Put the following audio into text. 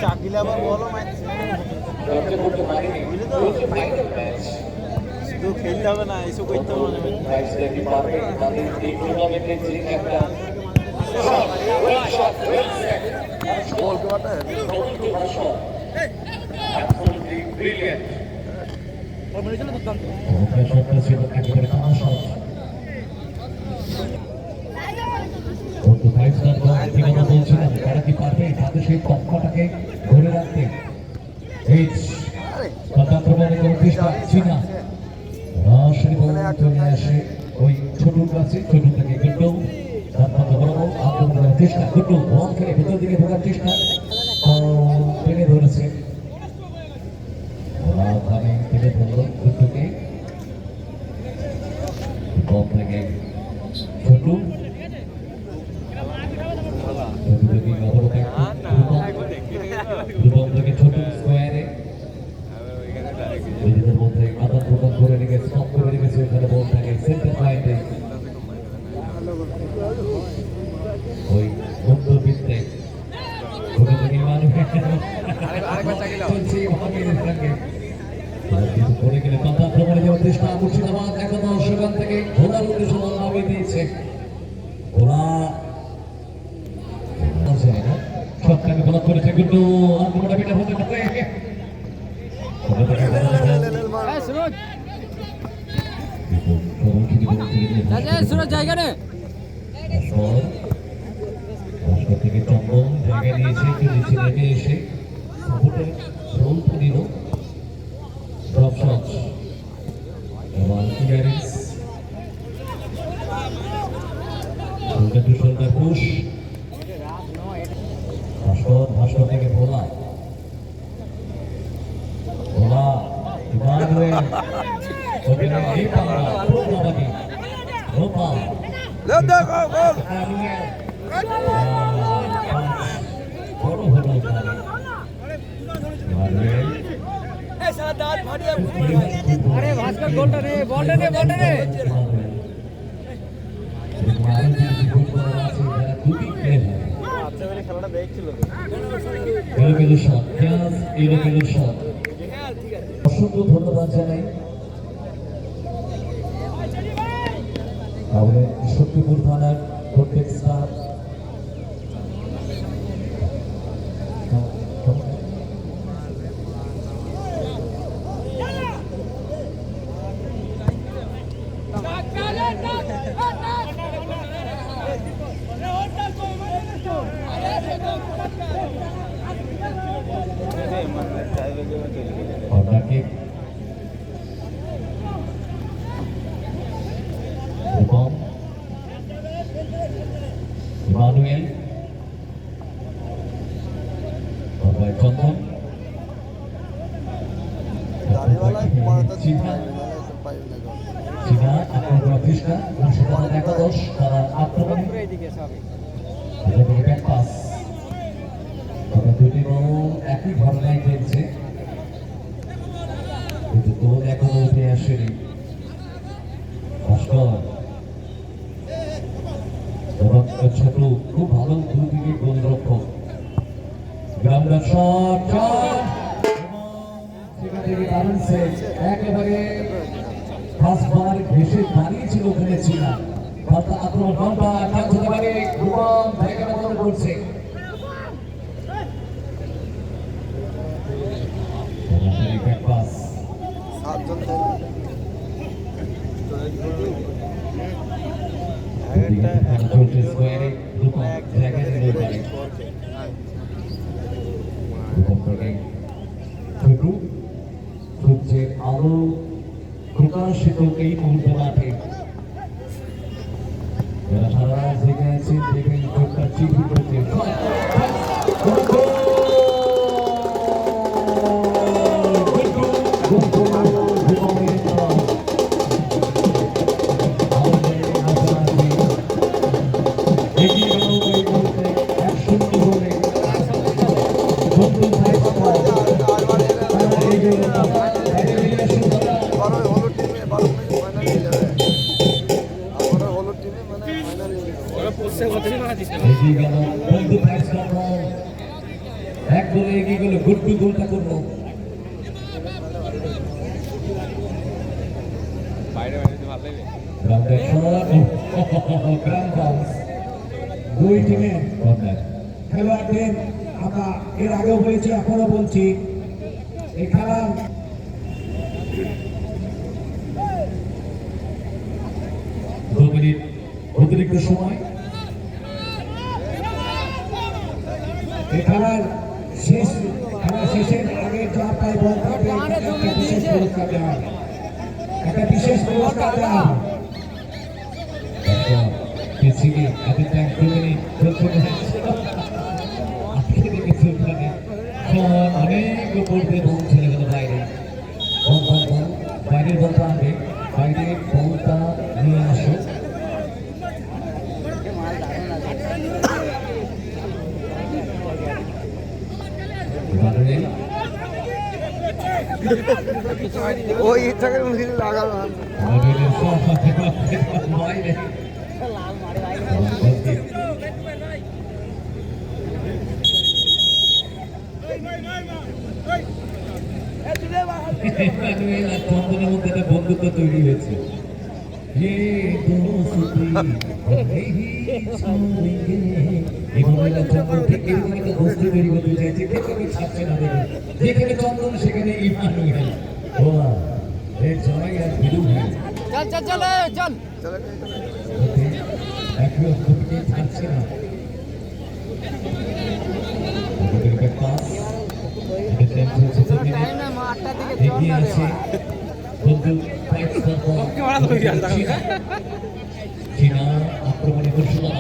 চাকিলে আবার বলো শুধু খেলতে হবে না, এসব করতে হবে না। তারা কি পারবে তাদের সেই তৎপরটাকে ধরে রাখতে? চলে আসে ওই ছোটুর কাছে, ছোটু থেকে কিন্তু আক্রমণের চেষ্টা, কিন্তু বল খেলে ভেতর দিকে ঢোকার চেষ্টা টেনে ধরেছে, টেনে ধরল ছোটুকে, বল থেকে ছোটু থেকে ছোট স্কোয়ারে নিজেদের মধ্যে আদান প্রদান করে রেখেছে, স্টপ করে রেখেছে। ওখানে বল থাকে সেন্টার পয়েন্টে, ওই মধ্যবিত্তে পড়ে গেলে পাতা আক্রমণে যাওয়ার চেষ্টা মুর্শিদাবাদ এখনো সেখান থেকে ভোলার উদ্দেশ্য নামিয়ে দিয়েছে। ভোলা সবটাকে ব্লক করেছে, কিন্তু আক্রমণটা বেটার হতে পারে। জায়গা নেই থেকে চন্দন জায়গা নিয়েছে, নিচে নেমে এসে সাপোর্টের রোল নিল, ড্রপ শট এবং ক্লিয়ারেন্স, শোল্ডার পুশ, ভাস্কর থেকে ভোলা, ভোলা अरे भास्कर गोल्डन है बॉल्डन है बॉल्डन है খেলাটা দেখছিল অসংখ্য ধন্যবাদ জানাই আমাদের শক্তিপুর থানার প্রত্যেক স্টাফ, আপনাকে ইমানুয়েল চন্দন চীনা আক্রমণ কৃষ্ণা মুর্শিদাবাদ একাদশ, তারা আক্রমণ পাস দুটি বল একই ঘটনায় খেলছে, কিন্তু গোল এখনো উঠে আসেনি। ভাস্কর এবং ছোট খুব ভালো দুই দিকে গোলরক্ষক, গ্রাউন্ডার শট সেখান থেকে দারুণ সেভ, একেবারে ফার্স্টবার ঘেসে দাঁড়িয়েছিল ওখানে চীনা, আক্রমণ ঘন্টা খেলতে পারে ঘুমান জায়গাটা বন্ধ করছে। আলো প্রকাশিত এই মুহূর্তে মাঠে যারা সারা জেগে আছে, দেখেন চোখটা চিঠি করছে বলে এগিয়ে গেল গুড্ডু গোলটা করলো দুই টিমের খেলোয়াড়দের আমরা এর আগেও বলেছি এখনো বলছি এই খেলার অতিরিক্ত সময় এই খেলার শেষের আগে যা পাই বল থাকবে একটা বিশেষ পুরস্কার দেওয়া হবে একটা বিশেষ পুরস্কার দেওয়া হবে পিছিয়ে এত টাইম 2 মিনিট অনেক উপর দিয়ে বল চলে গেল বাইরে বাইরের বলটা আনবে বাইরের বলটা নিয়ে আসো ওই ইচ্ছাকে লাগালো চন্দনের মধ্যে একটা বন্ধুত্ব তৈরি হয়েছে যেখানে চন্দন সেখানে ইমানুয়েল জয় আর বিরু চল চল চল চল একই অক্ষরকে ছাড়ছে না পাস এগিয়ে আছে বন্ধু চীনা আক্রমণে ঘোষণা